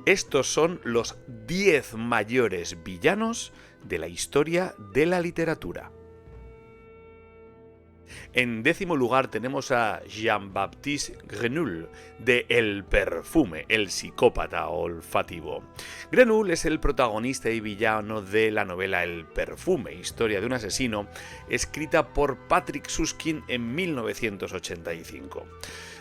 Estos son los 10 mayores villanos de la historia de la literatura. En 10º lugar tenemos a Jean-Baptiste Grenouille, de El perfume, el psicópata olfativo. Grenouille es el protagonista y villano de la novela El perfume, historia de un asesino, escrita por Patrick Süskind en 1985.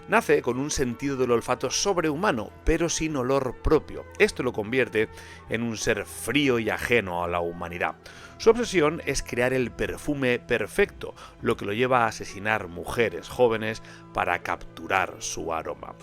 Nace con un sentido del olfato sobrehumano, pero sin olor propio. Esto lo convierte en un ser frío y ajeno a la humanidad. Su obsesión es crear el perfume perfecto, lo que lo lleva a asesinar mujeres jóvenes para capturar su aroma.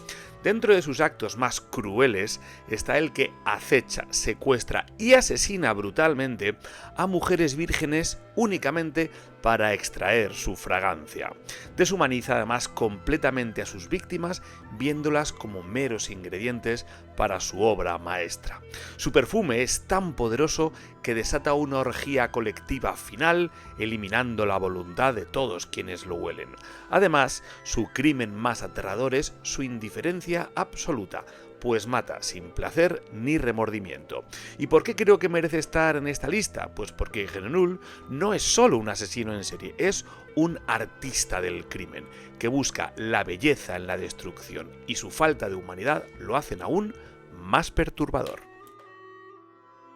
Dentro de sus actos más crueles está el que acecha, secuestra y asesina brutalmente a mujeres vírgenes únicamente para extraer su fragancia. Deshumaniza además completamente a sus víctimas, viéndolas como meros ingredientes para su obra maestra. Su perfume es tan poderoso que desata una orgía colectiva final, eliminando la voluntad de todos quienes lo huelen. Además, su crimen más aterrador es su indiferencia absoluta, pues mata sin placer ni remordimiento. ¿Y por qué creo que merece estar en esta lista? Pues porque Grenouille no es solo un asesino en serie, es un artista del crimen, que busca la belleza en la destrucción, y su falta de humanidad lo hacen aún más perturbador.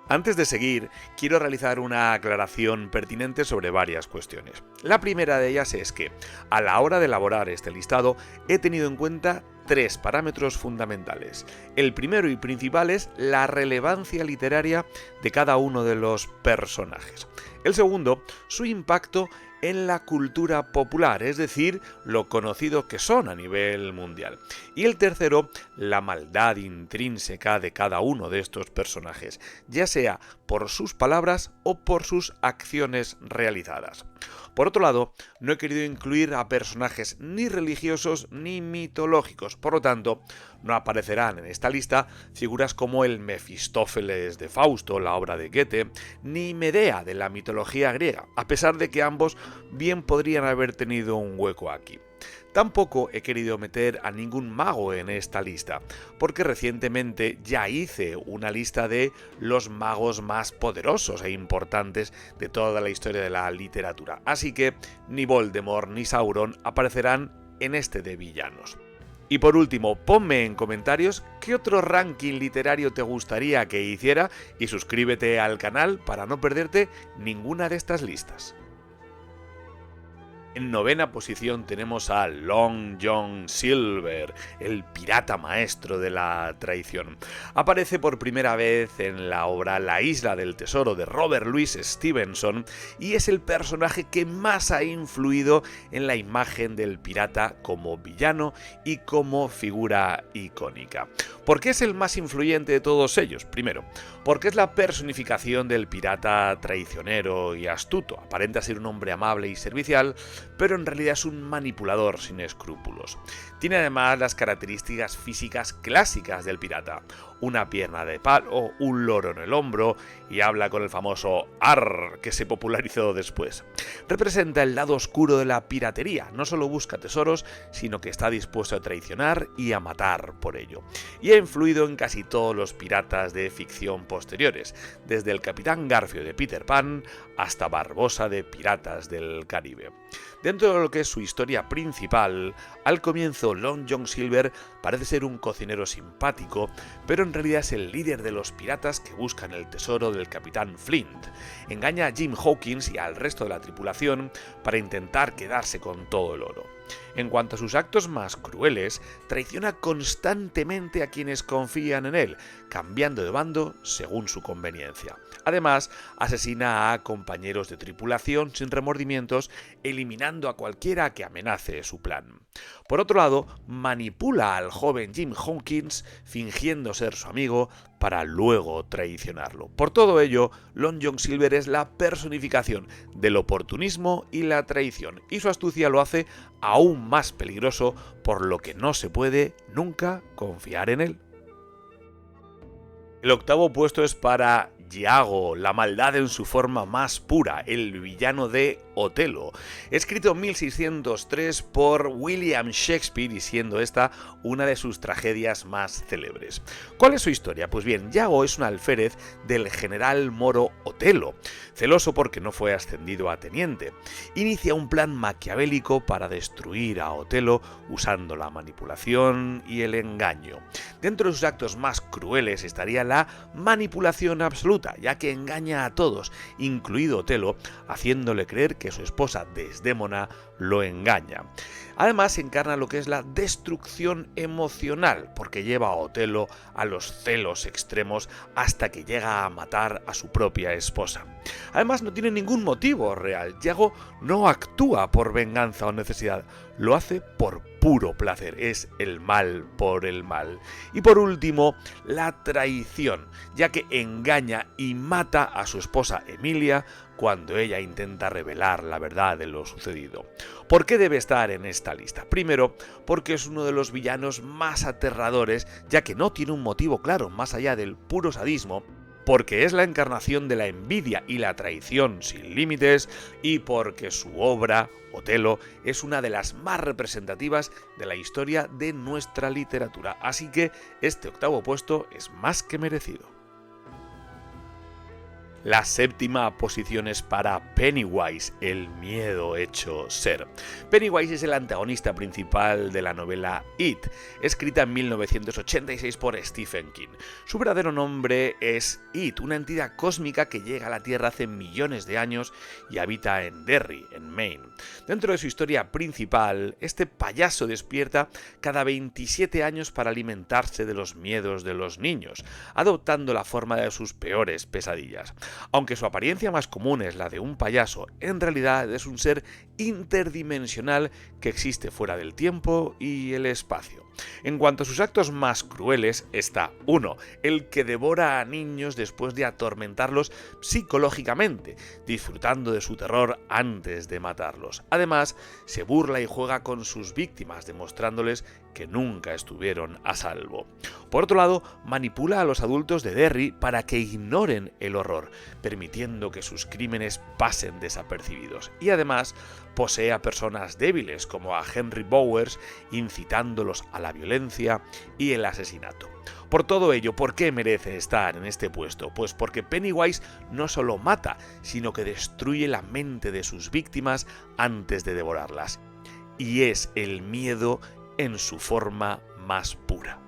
Antes de seguir, quiero realizar una aclaración pertinente sobre varias cuestiones. La primera de ellas es que, a la hora de elaborar este listado, he tenido en cuenta 3 parámetros fundamentales. El primero y principal es la relevancia literaria de cada uno de los personajes. El segundo, su impacto en la cultura popular, es decir, lo conocido que son a nivel mundial. Y el tercero, la maldad intrínseca de cada uno de estos personajes, ya sea por sus palabras o por sus acciones realizadas. Por otro lado, no he querido incluir a personajes ni religiosos ni mitológicos, por lo tanto, no aparecerán en esta lista figuras como el Mefistófeles de Fausto, la obra de Goethe, ni Medea de la mitología griega, a pesar de que ambos bien podrían haber tenido un hueco aquí. Tampoco he querido meter a ningún mago en esta lista, porque recientemente ya hice una lista de los magos más poderosos e importantes de toda la historia de la literatura, así que ni Voldemort ni Sauron aparecerán en este de villanos. Y por último, ponme en comentarios qué otro ranking literario te gustaría que hiciera y suscríbete al canal para no perderte ninguna de estas listas. En 9ª posición tenemos a Long John Silver, el pirata maestro de la traición. Aparece por primera vez en la obra La isla del tesoro de Robert Louis Stevenson y es el personaje que más ha influido en la imagen del pirata como villano y como figura icónica. ¿Por qué es el más influyente de todos ellos? Primero, porque es la personificación del pirata traicionero y astuto. Aparenta ser un hombre amable y servicial, pero en realidad es un manipulador sin escrúpulos. Tiene además las características físicas clásicas del pirata: una pierna de palo, un loro en el hombro y habla con el famoso "arr" que se popularizó después. Representa el lado oscuro de la piratería, no solo busca tesoros, sino que está dispuesto a traicionar y a matar por ello. Y ha influido en casi todos los piratas de ficción posteriores, desde el Capitán Garfio de Peter Pan hasta Barbossa de Piratas del Caribe. Dentro de lo que es su historia principal, al comienzo Long John Silver parece ser un cocinero simpático, pero en realidad es el líder de los piratas que buscan el tesoro del Capitán Flint. Engaña a Jim Hawkins y al resto de la tripulación para intentar quedarse con todo el oro. En cuanto a sus actos más crueles, traiciona constantemente a quienes confían en él, cambiando de bando según su conveniencia. Además, asesina a compañeros de tripulación sin remordimientos, eliminando a cualquiera que amenace su plan. Por otro lado, manipula al joven Jim Hawkins, fingiendo ser su amigo, para luego traicionarlo. Por todo ello, Long John Silver es la personificación del oportunismo y la traición, y su astucia lo hace aún más peligroso, por lo que no se puede nunca confiar en él. El 8º puesto es para Iago, la maldad en su forma más pura, el villano de Otelo, escrito en 1603 por William Shakespeare y siendo esta una de sus tragedias más célebres. ¿Cuál es su historia? Pues bien, Yago es un alférez del general moro Otelo, celoso porque no fue ascendido a teniente. Inicia un plan maquiavélico para destruir a Otelo usando la manipulación y el engaño. Dentro de sus actos más crueles estaría la manipulación absoluta, ya que engaña a todos, incluido Otelo, haciéndole creer que su esposa Desdémona lo engaña. Además encarna lo que es la destrucción emocional, porque lleva a Otelo a los celos extremos hasta que llega a matar a su propia esposa. Además no tiene ningún motivo real. Yago no actúa por venganza o necesidad, lo hace por puro placer, es el mal por el mal. Y por último, la traición, ya que engaña y mata a su esposa Emilia cuando ella intenta revelar la verdad de lo sucedido. ¿Por qué debe estar en esta lista? Primero, porque es uno de los villanos más aterradores, ya que no tiene un motivo claro más allá del puro sadismo, porque es la encarnación de la envidia y la traición sin límites, y porque su obra, Otelo, es una de las más representativas de la historia de nuestra literatura. Así que este octavo puesto es más que merecido. La séptima posición es para Pennywise, el miedo hecho ser. Pennywise es el antagonista principal de la novela It, escrita en 1986 por Stephen King. Su verdadero nombre es It, una entidad cósmica que llega a la Tierra hace millones de años y habita en Derry, en Maine. Dentro de su historia principal, este payaso despierta cada 27 años para alimentarse de los miedos de los niños, adoptando la forma de sus peores pesadillas. Aunque su apariencia más común es la de un payaso, en realidad es un ser interdimensional que existe fuera del tiempo y el espacio. En cuanto a sus actos más crueles, está 1. El que devora a niños después de atormentarlos psicológicamente, disfrutando de su terror antes de matarlos. Además, se burla y juega con sus víctimas, demostrándoles que nunca estuvieron a salvo. Por otro lado, manipula a los adultos de Derry para que ignoren el horror, permitiendo que sus crímenes pasen desapercibidos. Y además, posee a personas débiles como a Henry Bowers, incitándolos a la violencia y el asesinato. Por todo ello, ¿por qué merece estar en este puesto? Pues porque Pennywise no solo mata, sino que destruye la mente de sus víctimas antes de devorarlas. Y es el miedo en su forma más pura.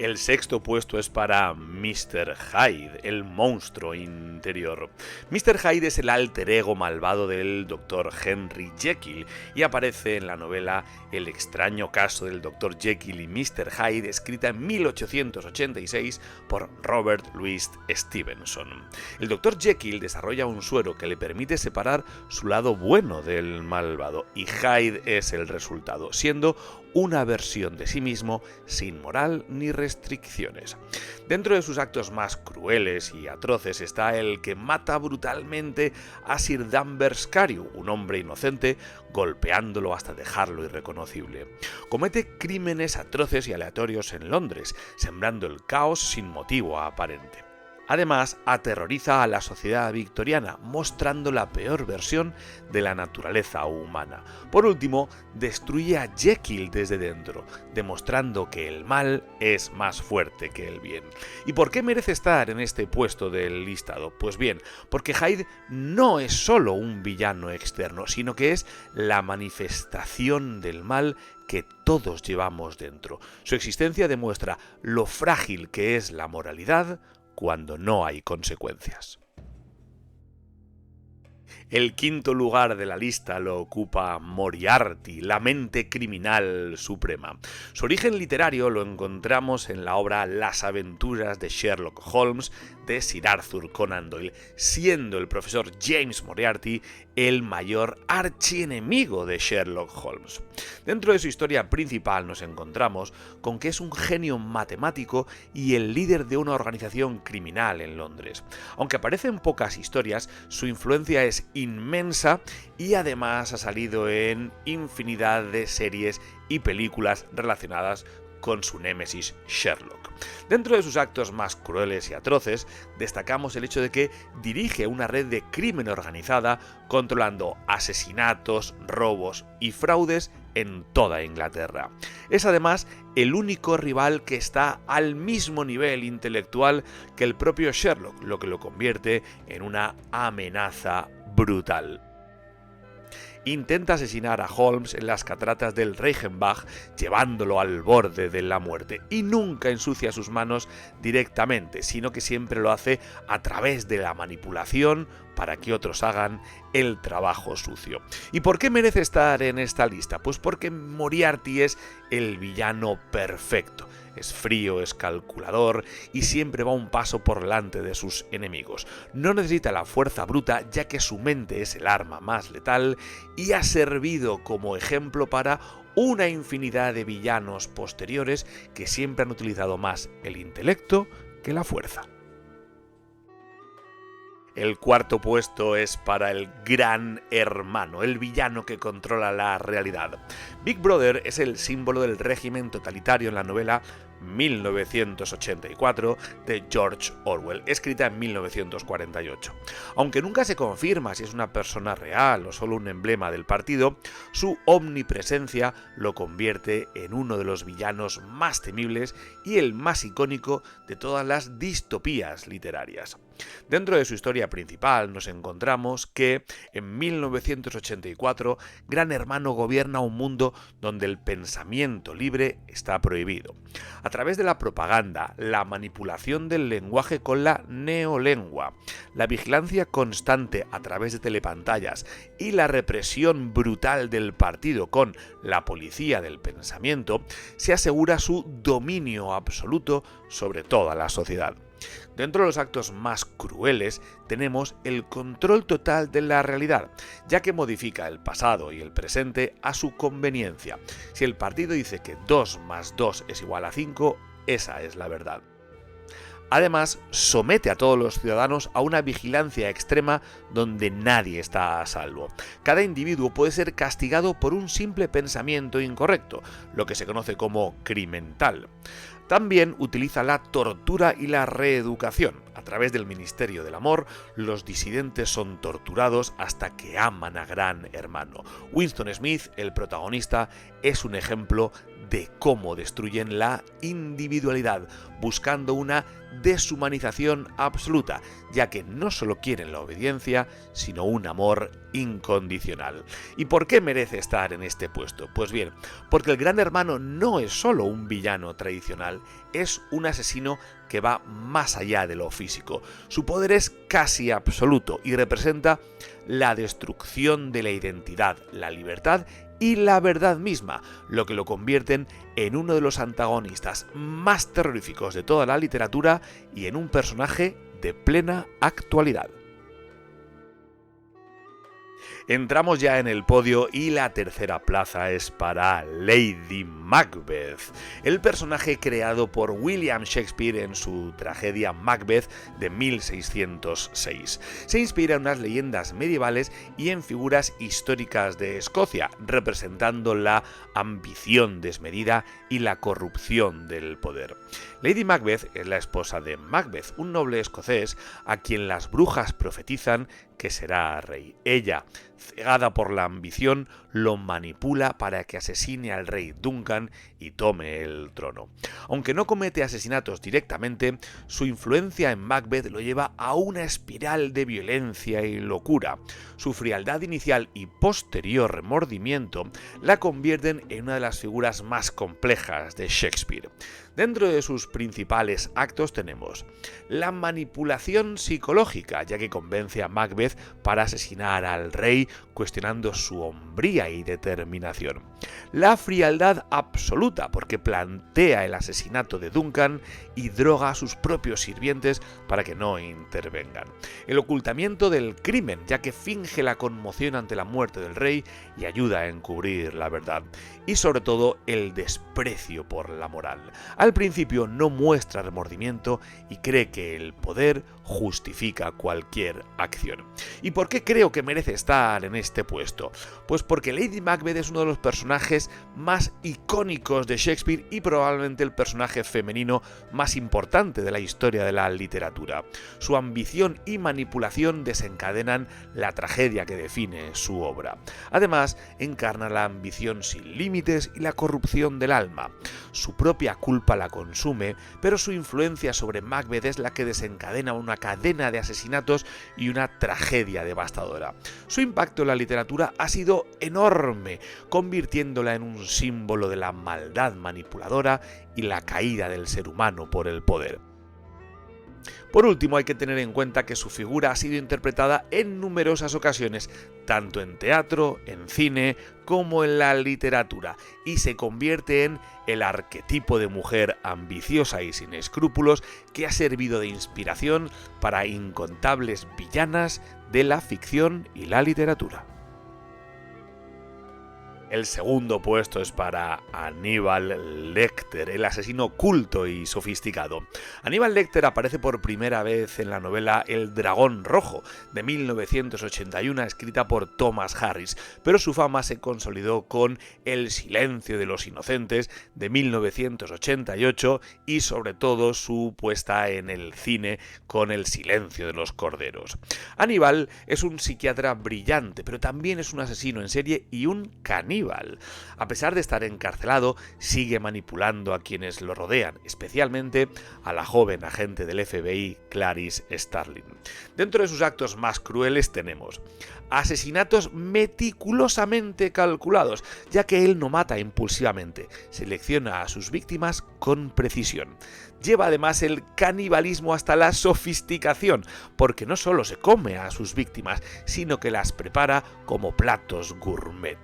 El sexto puesto es para Mr. Hyde, el monstruo interior. Mr. Hyde es el alter ego malvado del Dr. Henry Jekyll y aparece en la novela El extraño caso del Dr. Jekyll y Mr. Hyde, escrita en 1886 por Robert Louis Stevenson. El Dr. Jekyll desarrolla un suero que le permite separar su lado bueno del malvado, y Hyde es el resultado, siendo una versión de sí mismo sin moral ni restricciones. Dentro de sus actos más crueles y atroces está el que mata brutalmente a Sir Danvers Carew, un hombre inocente, golpeándolo hasta dejarlo irreconocible. Comete crímenes atroces y aleatorios en Londres, sembrando el caos sin motivo aparente. Además, aterroriza a la sociedad victoriana, mostrando la peor versión de la naturaleza humana. Por último, destruye a Jekyll desde dentro, demostrando que el mal es más fuerte que el bien. ¿Y por qué merece estar en este puesto del listado? Pues bien, porque Hyde no es solo un villano externo, sino que es la manifestación del mal que todos llevamos dentro. Su existencia demuestra lo frágil que es la moralidad cuando no hay consecuencias. El quinto lugar de la lista lo ocupa Moriarty, la mente criminal suprema. Su origen literario lo encontramos en la obra Las aventuras de Sherlock Holmes de Sir Arthur Conan Doyle, siendo el profesor James Moriarty el mayor archienemigo de Sherlock Holmes. Dentro de su historia principal nos encontramos con que es un genio matemático y el líder de una organización criminal en Londres. Aunque aparece en pocas historias, su influencia es inmensa y además ha salido en infinidad de series y películas relacionadas con su némesis Sherlock. Dentro de sus actos más crueles y atroces, destacamos el hecho de que dirige una red de crimen organizada controlando asesinatos, robos y fraudes en toda Inglaterra. Es además el único rival que está al mismo nivel intelectual que el propio Sherlock, lo que lo convierte en una amenaza brutal. Intenta asesinar a Holmes en las cataratas del Reichenbach, llevándolo al borde de la muerte, y nunca ensucia sus manos directamente, sino que siempre lo hace a través de la manipulación para que otros hagan el trabajo sucio. ¿Y por qué merece estar en esta lista? Pues porque Moriarty es el villano perfecto. Es frío, es calculador y siempre va un paso por delante de sus enemigos. No necesita la fuerza bruta, ya que su mente es el arma más letal y ha servido como ejemplo para una infinidad de villanos posteriores que siempre han utilizado más el intelecto que la fuerza. El cuarto puesto es para el Gran Hermano, el villano que controla la realidad. Big Brother es el símbolo del régimen totalitario en la novela 1984 de George Orwell, escrita en 1948. Aunque nunca se confirma si es una persona real o solo un emblema del partido, su omnipresencia lo convierte en uno de los villanos más temibles y el más icónico de todas las distopías literarias. Dentro de su historia principal nos encontramos que en 1984 Gran Hermano gobierna un mundo donde el pensamiento libre está prohibido. A través de la propaganda, la manipulación del lenguaje con la neolengua, la vigilancia constante a través de telepantallas y la represión brutal del partido con la policía del pensamiento, se asegura su dominio absoluto sobre toda la sociedad. Dentro de los actos más crueles tenemos el control total de la realidad, ya que modifica el pasado y el presente a su conveniencia. Si el partido dice que 2 más 2 es igual a 5, esa es la verdad. Además, somete a todos los ciudadanos a una vigilancia extrema donde nadie está a salvo. Cada individuo puede ser castigado por un simple pensamiento incorrecto, lo que se conoce como crimental. También utiliza la tortura y la reeducación. A través del Ministerio del Amor, los disidentes son torturados hasta que aman a Gran Hermano. Winston Smith, el protagonista, es un ejemplo de cómo destruyen la individualidad, buscando una deshumanización absoluta, ya que no solo quieren la obediencia, sino un amor incondicional. ¿Y por qué merece estar en este puesto? Pues bien, porque el Gran Hermano no es solo un villano tradicional, es un asesino que va más allá de lo físico. Su poder es casi absoluto y representa la destrucción de la identidad, la libertad y la verdad misma, lo que lo convierten en uno de los antagonistas más terroríficos de toda la literatura y en un personaje de plena actualidad. Entramos ya en el podio y la tercera plaza es para Lady Macbeth, el personaje creado por William Shakespeare en su tragedia Macbeth de 1606. Se inspira en unas leyendas medievales y en figuras históricas de Escocia, representando la ambición desmedida y la corrupción del poder. Lady Macbeth es la esposa de Macbeth, un noble escocés a quien las brujas profetizan que será rey. Ella, cegada por la ambición, lo manipula para que asesine al rey Duncan y tome el trono. Aunque no comete asesinatos directamente, su influencia en Macbeth lo lleva a una espiral de violencia y locura. Su frialdad inicial y posterior remordimiento la convierten en una de las figuras más complejas de Shakespeare. Dentro de sus principales actos tenemos la manipulación psicológica, ya que convence a Macbeth para asesinar al rey, cuestionando su hombría y determinación. La frialdad absoluta, porque plantea el asesinato de Duncan y droga a sus propios sirvientes para que no intervengan. El ocultamiento del crimen, ya que finge la conmoción ante la muerte del rey y ayuda a encubrir la verdad. Y sobre todo el desprecio por la moral. Al principio no muestra remordimiento y cree que el poder justifica cualquier acción. ¿Y por qué creo que merece estar en este puesto? Pues porque Lady Macbeth es uno de los personajes más icónicos de Shakespeare y probablemente el personaje femenino más importante de la historia de la literatura. Su ambición y manipulación desencadenan la tragedia que define su obra. Además, encarna la ambición sin límites y la corrupción del alma. Su propia culpa la consume, pero su influencia sobre Macbeth es la que desencadena una cadena de asesinatos y una tragedia devastadora. Su impacto en la literatura ha sido enorme, convirtiéndola en un símbolo de la maldad manipuladora y la caída del ser humano por el poder. Por último, hay que tener en cuenta que su figura ha sido interpretada en numerosas ocasiones, tanto en teatro, en cine, como en la literatura, y se convierte en el arquetipo de mujer ambiciosa y sin escrúpulos que ha servido de inspiración para incontables villanas de la ficción y la literatura. El segundo puesto es para Aníbal Lecter, el asesino culto y sofisticado. Aníbal Lecter aparece por primera vez en la novela El Dragón Rojo, de 1981, escrita por Thomas Harris, pero su fama se consolidó con El Silencio de los Inocentes, de 1988, y sobre todo su puesta en el cine con El Silencio de los Corderos. Aníbal es un psiquiatra brillante, pero también es un asesino en serie y un caníbal. A pesar de estar encarcelado, sigue manipulando a quienes lo rodean, especialmente a la joven agente del FBI, Clarice Starling. Dentro de sus actos más crueles tenemos asesinatos meticulosamente calculados, ya que él no mata impulsivamente, selecciona a sus víctimas con precisión. Lleva además el canibalismo hasta la sofisticación, porque no solo se come a sus víctimas, sino que las prepara como platos gourmet.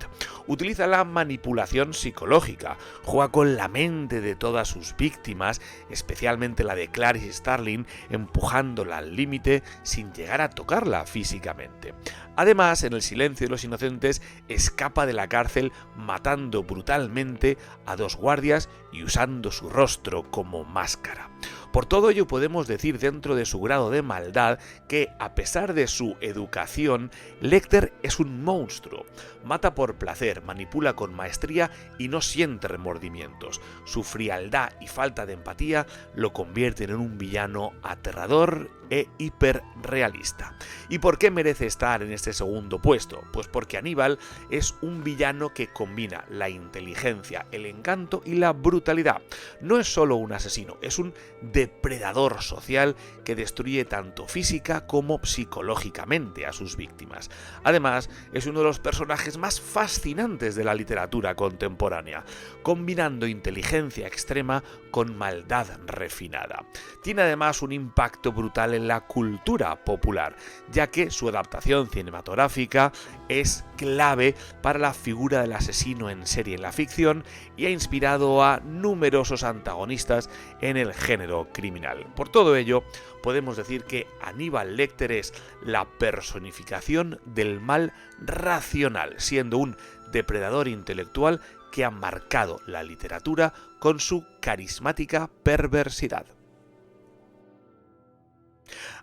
Utiliza la manipulación psicológica, juega con la mente de todas sus víctimas, especialmente la de Clarice Starling, empujándola al límite sin llegar a tocarla físicamente. Además, en El Silencio de los Inocentes, escapa de la cárcel matando brutalmente a 2 guardias y usando su rostro como máscara. Por todo ello podemos decir, dentro de su grado de maldad, que a pesar de su educación, Lecter es un monstruo. Mata por placer, manipula con maestría y no siente remordimientos. Su frialdad y falta de empatía lo convierten en un villano aterrador e hiperrealista. ¿Y por qué merece estar en este segundo puesto? Pues porque Aníbal es un villano que combina la inteligencia, el encanto y la brutalidad. No es solo un asesino, es un depredador social que destruye tanto física como psicológicamente a sus víctimas. Además, es uno de los personajes más fascinantes de la literatura contemporánea, combinando inteligencia extrema con maldad refinada. Tiene además un impacto brutal en la cultura popular, ya que su adaptación cinematográfica es clave para la figura del asesino en serie en la ficción y ha inspirado a numerosos antagonistas en el género criminal. Por todo ello, podemos decir que Aníbal Lecter es la personificación del mal racional, siendo un depredador intelectual que ha marcado la literatura con su carismática perversidad.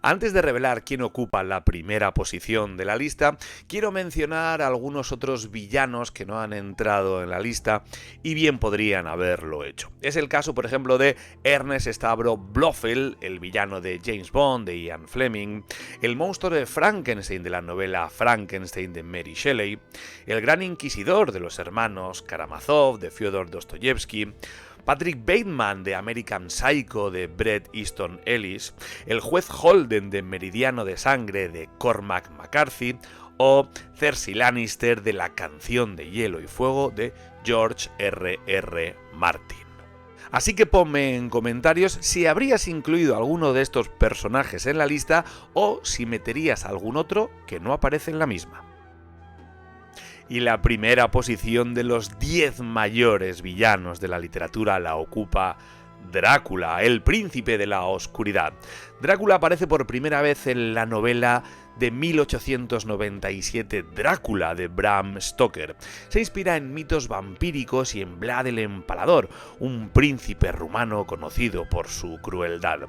Antes de revelar quién ocupa la primera posición de la lista, quiero mencionar algunos otros villanos que no han entrado en la lista y bien podrían haberlo hecho. Es el caso, por ejemplo, de Ernest Stavro Blofeld, el villano de James Bond de Ian Fleming, el monstruo de Frankenstein de la novela Frankenstein de Mary Shelley, el gran inquisidor de los hermanos Karamazov de Fyodor Dostoyevsky, Patrick Bateman de American Psycho de Bret Easton Ellis, el juez Holden de Meridiano de Sangre de Cormac McCarthy o Cersei Lannister de La Canción de Hielo y Fuego de George R.R. Martin. Así que ponme en comentarios si habrías incluido alguno de estos personajes en la lista o si meterías algún otro que no aparece en la misma. Y la primera posición de los 10 mayores villanos de la literatura la ocupa Drácula, el príncipe de la oscuridad. Drácula aparece por primera vez en la novela de 1897, Drácula, de Bram Stoker. Se inspira en mitos vampíricos y en Vlad el Empalador, un príncipe rumano conocido por su crueldad.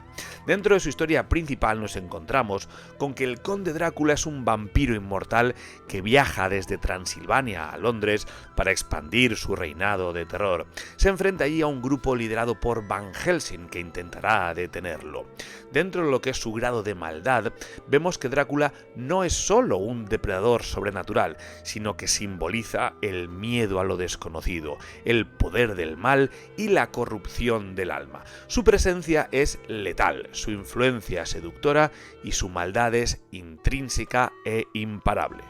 Dentro de su historia principal nos encontramos con que el conde Drácula es un vampiro inmortal que viaja desde Transilvania a Londres para expandir su reinado de terror. Se enfrenta allí a un grupo liderado por Van Helsing que intentará detenerlo. Dentro de lo que es su grado de maldad, vemos que Drácula no es solo un depredador sobrenatural, sino que simboliza el miedo a lo desconocido, el poder del mal y la corrupción del alma. Su presencia es letal, su influencia seductora y su maldad es intrínseca e imparable.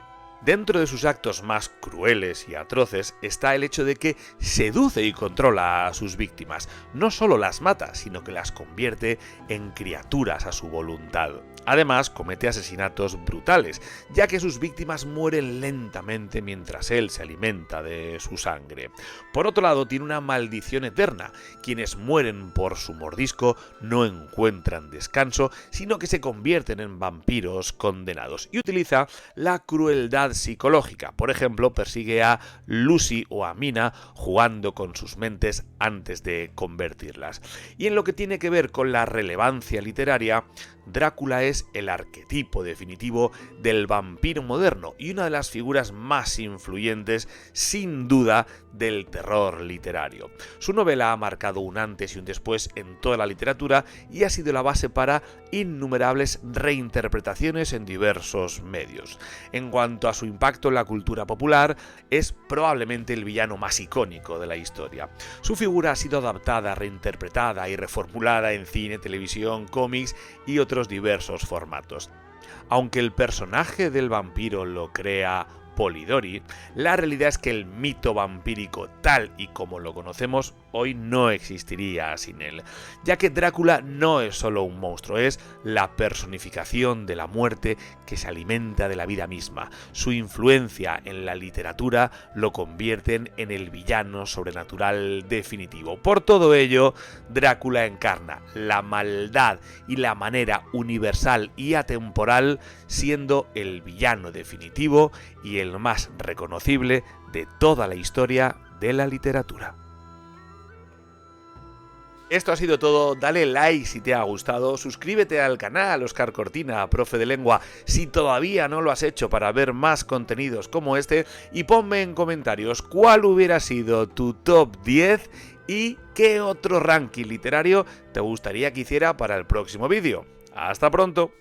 Dentro de sus actos más crueles y atroces está el hecho de que seduce y controla a sus víctimas. No solo las mata, sino que las convierte en criaturas a su voluntad. Además, comete asesinatos brutales, ya que sus víctimas mueren lentamente mientras él se alimenta de su sangre. Por otro lado, tiene una maldición eterna. Quienes mueren por su mordisco no encuentran descanso, sino que se convierten en vampiros condenados. Y utiliza la crueldad psicológica. Por ejemplo, persigue a Lucy o a Mina jugando con sus mentes antes de convertirlas. Y en lo que tiene que ver con la relevancia literaria, Drácula es el arquetipo definitivo del vampiro moderno y una de las figuras más influyentes, sin duda, del terror literario. Su novela ha marcado un antes y un después en toda la literatura y ha sido la base para innumerables reinterpretaciones en diversos medios. En cuanto a su impacto en la cultura popular, es probablemente el villano más icónico de la historia. Su figura ha sido adaptada, reinterpretada y reformulada en cine, televisión, cómics y otros diversos formatos. Aunque el personaje del vampiro lo crea Polidori, la realidad es que el mito vampírico tal y como lo conocemos hoy no existiría sin él, ya que Drácula no es solo un monstruo, es la personificación de la muerte que se alimenta de la vida misma. Su influencia en la literatura lo convierten en el villano sobrenatural definitivo. Por todo ello, Drácula encarna la maldad y la manera universal y atemporal, siendo el villano definitivo y el más reconocible de toda la historia de la literatura. Esto ha sido todo, dale like si te ha gustado, suscríbete al canal Óscar Cortina, profe de lengua, si todavía no lo has hecho para ver más contenidos como este, y ponme en comentarios cuál hubiera sido tu top 10 y qué otro ranking literario te gustaría que hiciera para el próximo vídeo. ¡Hasta pronto!